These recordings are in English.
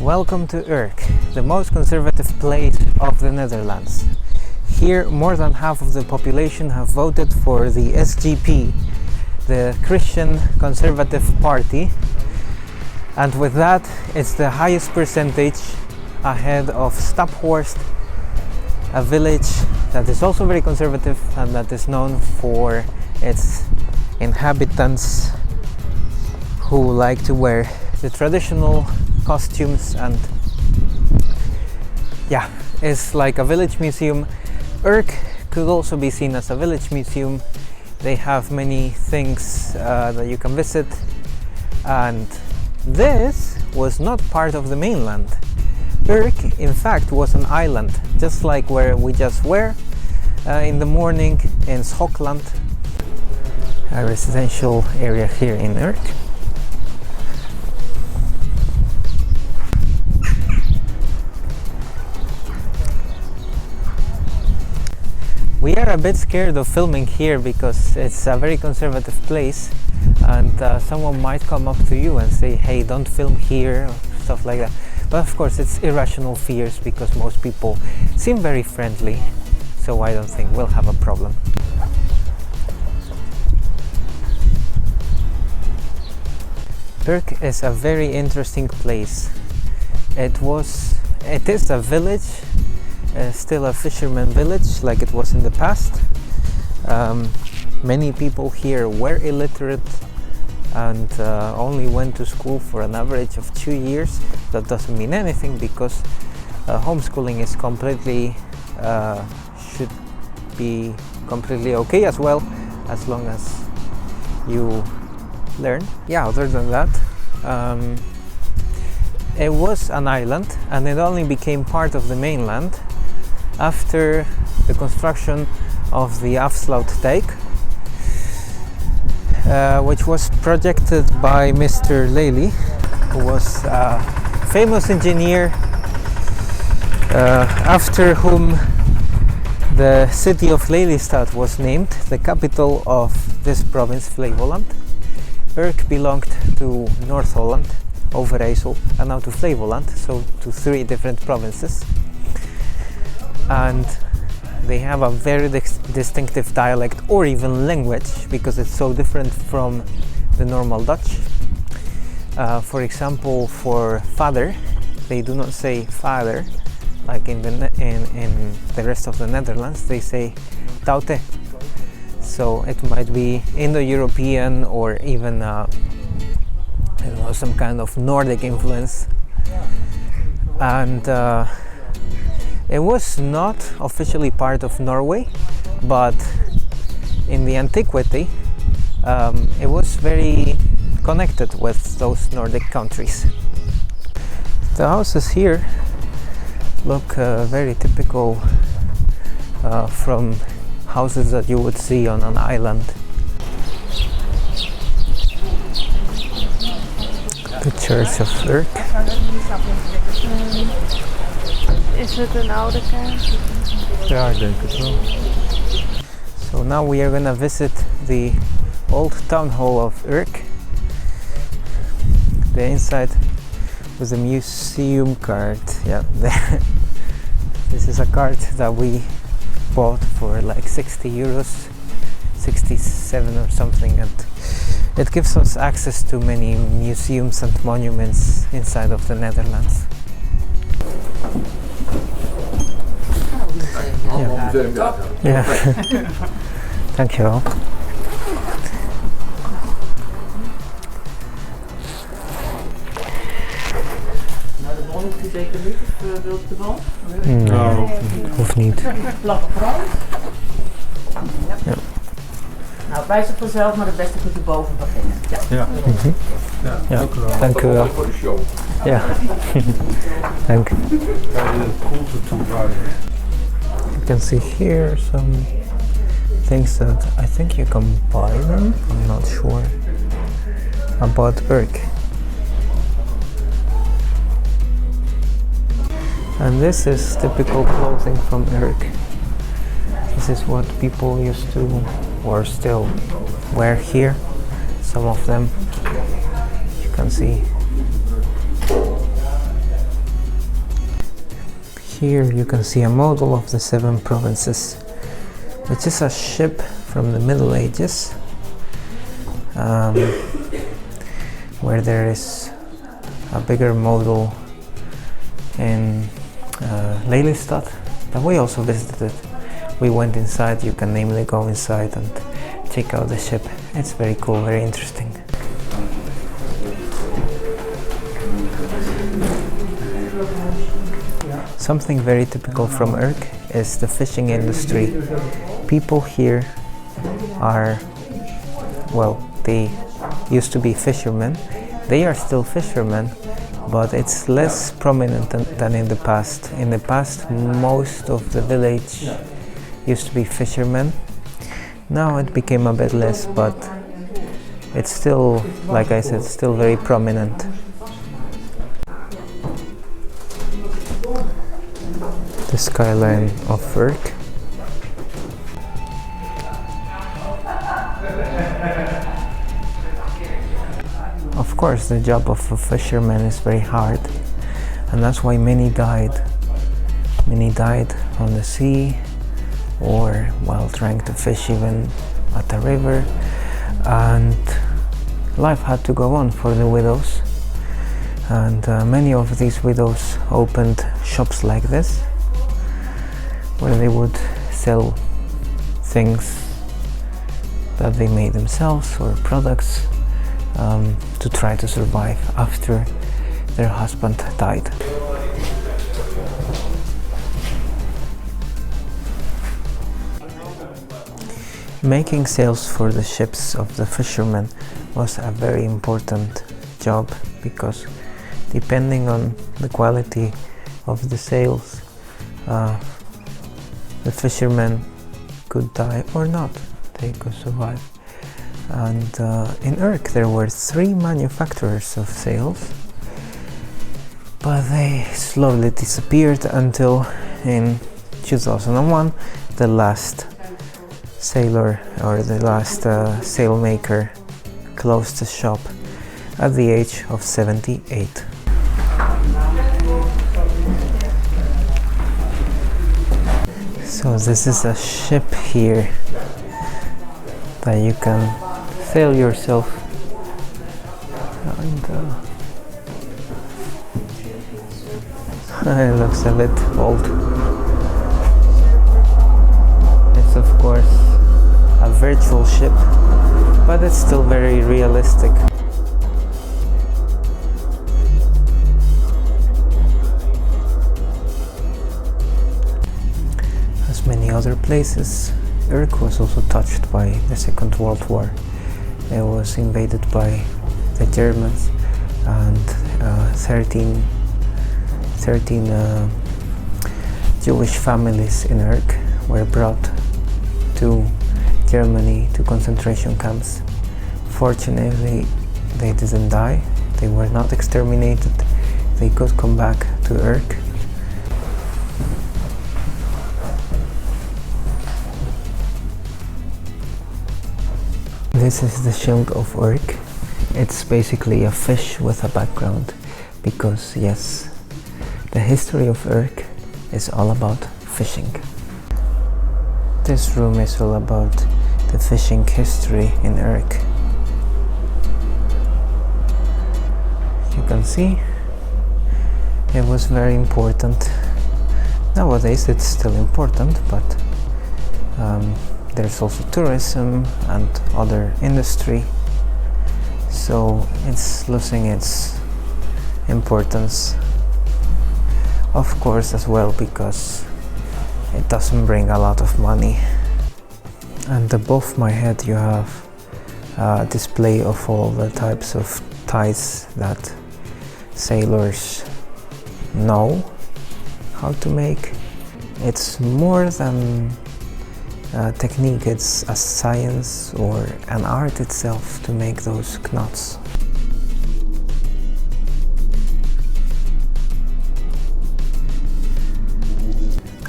Welcome to Urk, the most conservative place of the Netherlands. Here, more than half of the population have voted for the SGP, the Christian Conservative Party, and with that, it's the highest percentage ahead of Staphorst, a village that is also very conservative and that is known for its inhabitants who like to wear the traditional costumes, and yeah, it's like a village museum. Urk could also be seen as a village museum. They have many things that you can visit, and this was not part of the mainland. Urk, in fact, was an island, just like where we just were in the morning in Schokland, a residential area here in Urk. We are a bit scared of filming here because it's a very conservative place, and someone might come up to you and say, hey, don't film here, or stuff like that. But of course it's irrational fears because most people seem very friendly, so I don't think we'll have a problem. Urk is a very interesting place. It is a village, still a fisherman village like it was in the past. Many people here were illiterate and only went to school for an average of 2 years. That doesn't mean anything because homeschooling is should be completely okay as well, as long as you learn. Yeah, other than that, it was an island and it only became part of the mainland after the construction of the Afsluitdijk, which was projected by Mr. Lely, who was a famous engineer, after whom the city of Lelystad was named, the capital of this province, Flevoland. Urk belonged to North Holland, Overijssel, and now to Flevoland, so to 3 different provinces. And they have a very distinctive dialect or even language because it's so different from the normal Dutch. For example, for father, they do not say father like in the rest of the Netherlands. They say taute. So it might be Indo-European or even I don't know, some kind of Nordic influence. And it was not officially part of Norway, but in the antiquity it was very connected with those Nordic countries. The houses here look very typical from houses that you would see on an island. The Church of Urk. Is het een oude kerk? Ja, ik denk het wel. So now we are gonna visit the old town hall of Urk. The inside with the museum card. Yeah, this is a card that we bought for like 60 euros, 67 or something, and it gives us access to many museums and monuments inside of the Netherlands. Ja, dankjewel. Nou, de bon hoeft u zeker niet, of wilt u de bon? Nee, hoeft niet. Platte brood. Ja. Nou, het wijst het vanzelf, maar het beste kunt u boven beginnen. Ja. Ja, dank u wel. Ja, dank. You can see here some things that I think you can buy them. I'm not sure about Urk. And this is typical clothing from Urk. This is what people used to or still wear here. Some of them you can see. Here you can see a model of the 7 provinces, which is a ship from the Middle Ages, where there is a bigger model in Lelystad that we also visited. We went inside. You can namely go inside and check out the ship. It's very cool, very interesting. Something very typical from Urk is the fishing industry. People here are, well, they used to be fishermen. They are still fishermen, but it's less prominent than in the past. In the past, most of the village used to be fishermen. Now it became a bit less, but it's still, like I said, still very prominent. The skyline of Urk. Of course, the job of a fisherman is very hard, and that's why many died. Many died on the sea, or while trying to fish even at a river, and life had to go on for the widows. And many of these widows opened shops like this, where they would sell things that they made themselves or products to try to survive after their husband died. Making sails for the ships of the fishermen was a very important job, because depending on the quality of the sails, the fishermen could die or not. They could survive. And in Urk there were 3 manufacturers of sails, but they slowly disappeared until in 2001 the last sailor, or the last sail maker, closed the shop at the age of 78. So this is a ship here that you can sail yourself, and it looks a bit old. It's of course a virtual ship, but it's still very realistic. As many other places, Urk was also touched by the Second World War. It was invaded by the Germans, and 13 Jewish families in Urk were brought to Germany, to concentration camps. Fortunately, they didn't die. They were not exterminated. They could come back to Urk. This is the shield of Urk. It's basically a fish with a background, because yes, the history of Urk is all about fishing. This room is all about the fishing history in Urk. You can see it was very important. Nowadays it's still important, but there's also tourism and other industry, so it's losing its importance, of course, as well, because it doesn't bring a lot of money. And above my head you have a display of all the types of ties that sailors know how to make. It's more than a technique, it's a science or an art itself to make those knots.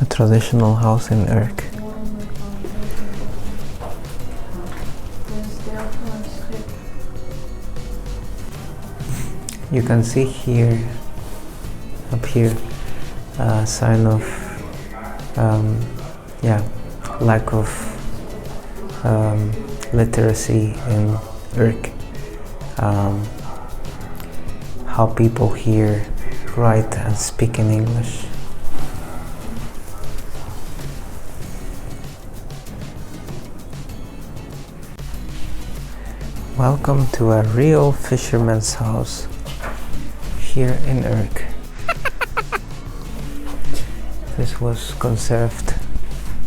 A traditional house in Urk. You can see here, up here, a sign of lack of literacy in Urk. How people here write and speak in English. Welcome to a real fisherman's house here in Urk. This was conserved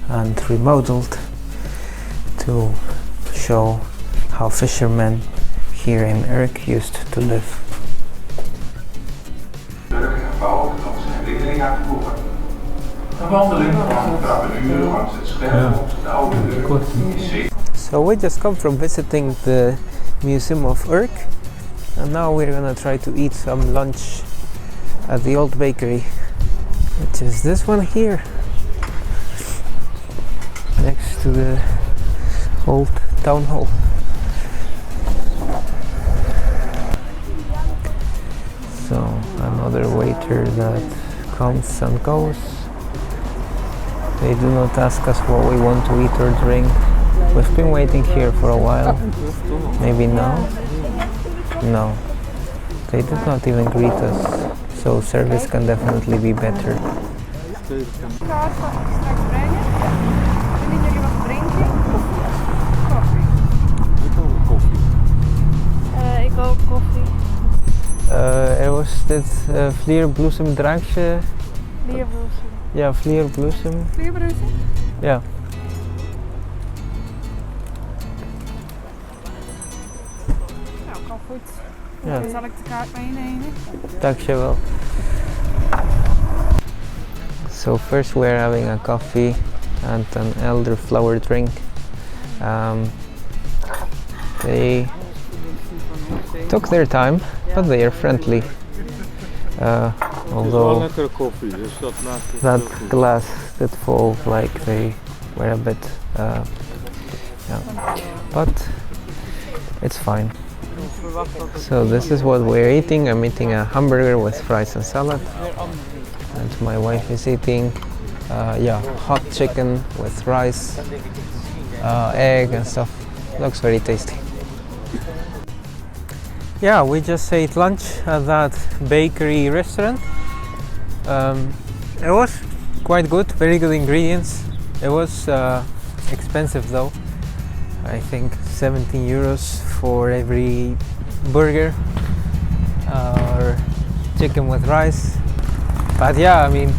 and remodeled to show how fishermen here in Urk used to live. So we just come from visiting the Museum of Urk, and now we're gonna try to eat some lunch at the old bakery, which is this one here, next to the old town hall. So another waiter that comes and goes. They do not ask us what we want to eat or drink. We've been waiting here for a while. Maybe now? No. They did not even greet us. So service can definitely be better. Ik ook koffie. Er was dit vlierbloesemdrankje. Vlierbloesem. Ja, vlierbloesem. Vlierbloesem? Ja. Nou, kan goed. Ja. Dan zal ik de kaart meenemen. Dankjewel. So first we're having a coffee and an elderflower drink. They took their time, but they are friendly. Although that glass did fall, like they were a bit, but it's fine. So this is what we're eating. I'm eating a hamburger with fries and salad, and my wife is eating, hot chicken with rice, egg and stuff. Looks very tasty. Yeah, we just ate lunch at that bakery restaurant. It was quite good, very good ingredients. It was expensive though. I think 17 euros for every burger or chicken with rice. But yeah, I mean,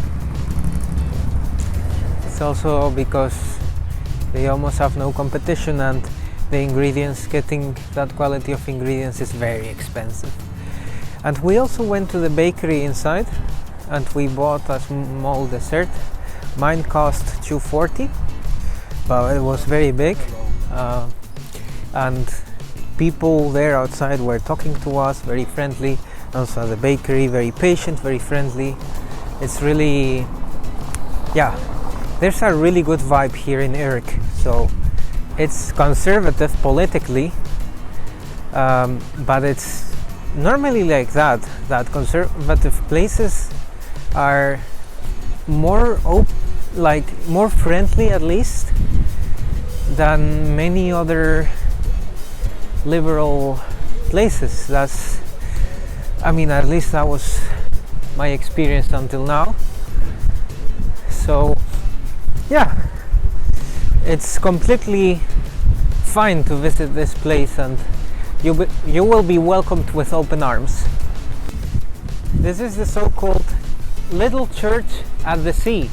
it's also because they almost have no competition, and the ingredients, getting that quality of ingredients is very expensive. And we also went to the bakery inside and we bought a small dessert. Mine cost 2.40, but it was very big, and people there outside were talking to us, very friendly. Also the bakery, very patient, very friendly. It's really, there's a really good vibe here in Urk. So it's conservative politically, but it's normally like that conservative places are more more friendly, at least, than many other liberal places. At least that was my experience until now. So yeah, it's completely fine to visit this place, and you will be welcomed with open arms. This is the so-called Little Church at the Sea.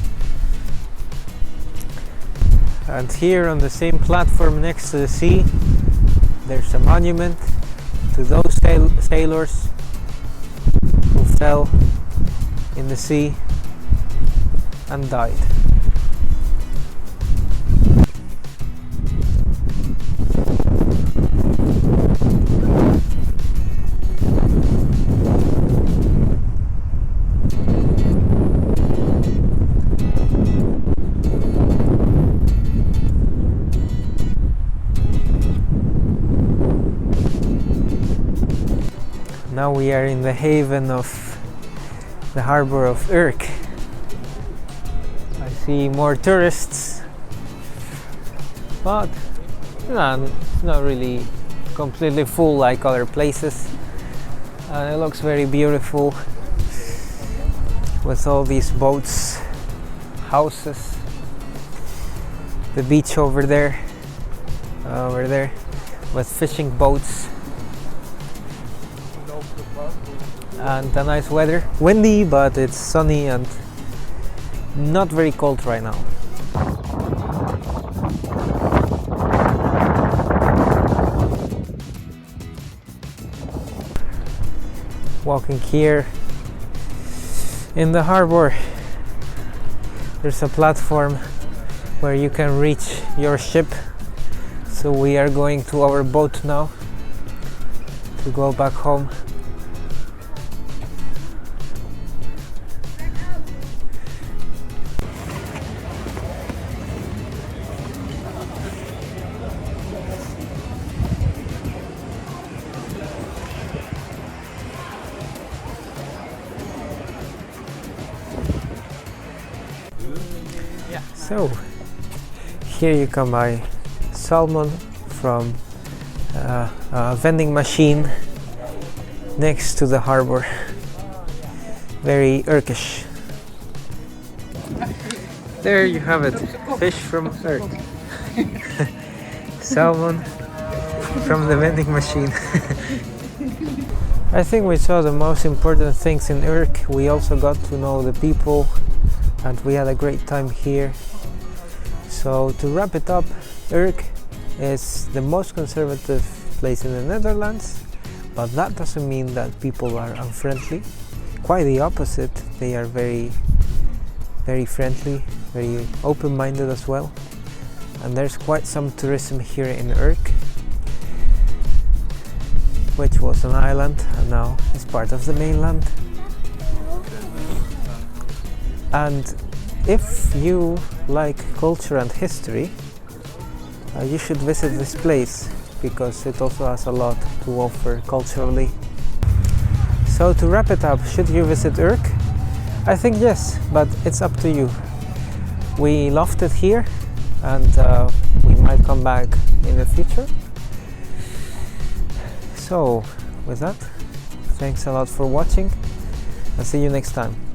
And here on the same platform next to the sea, there's a monument to those sailors who fell in the sea and died. Now we are in the haven of the harbour of Urk. I see more tourists, but it's not really completely full like other places. And it looks very beautiful with all these boats, houses, the beach over there with fishing boats, and a nice weather. Windy, but it's sunny and not very cold right now. Walking here in the harbor, there's a platform where you can reach your ship. So we are going to our boat now to go back home. So here you can buy salmon from a vending machine next to the harbor. Very Urkish. There you have it, fish from Urk. Salmon from the vending machine. I think we saw the most important things in Urk. We also got to know the people and we had a great time here. So to wrap it up, Urk is the most conservative place in the Netherlands, but that doesn't mean that people are unfriendly. Quite the opposite, they are very friendly, very open-minded as well. And there's quite some tourism here in Urk, which was an island and now is part of the mainland. And if you like culture and history, you should visit this place because it also has a lot to offer culturally. So to wrap it up, should you visit Urk? I think yes, but it's up to you. We loved it here and we might come back in the future. So with that, thanks a lot for watching. I'll see you next time.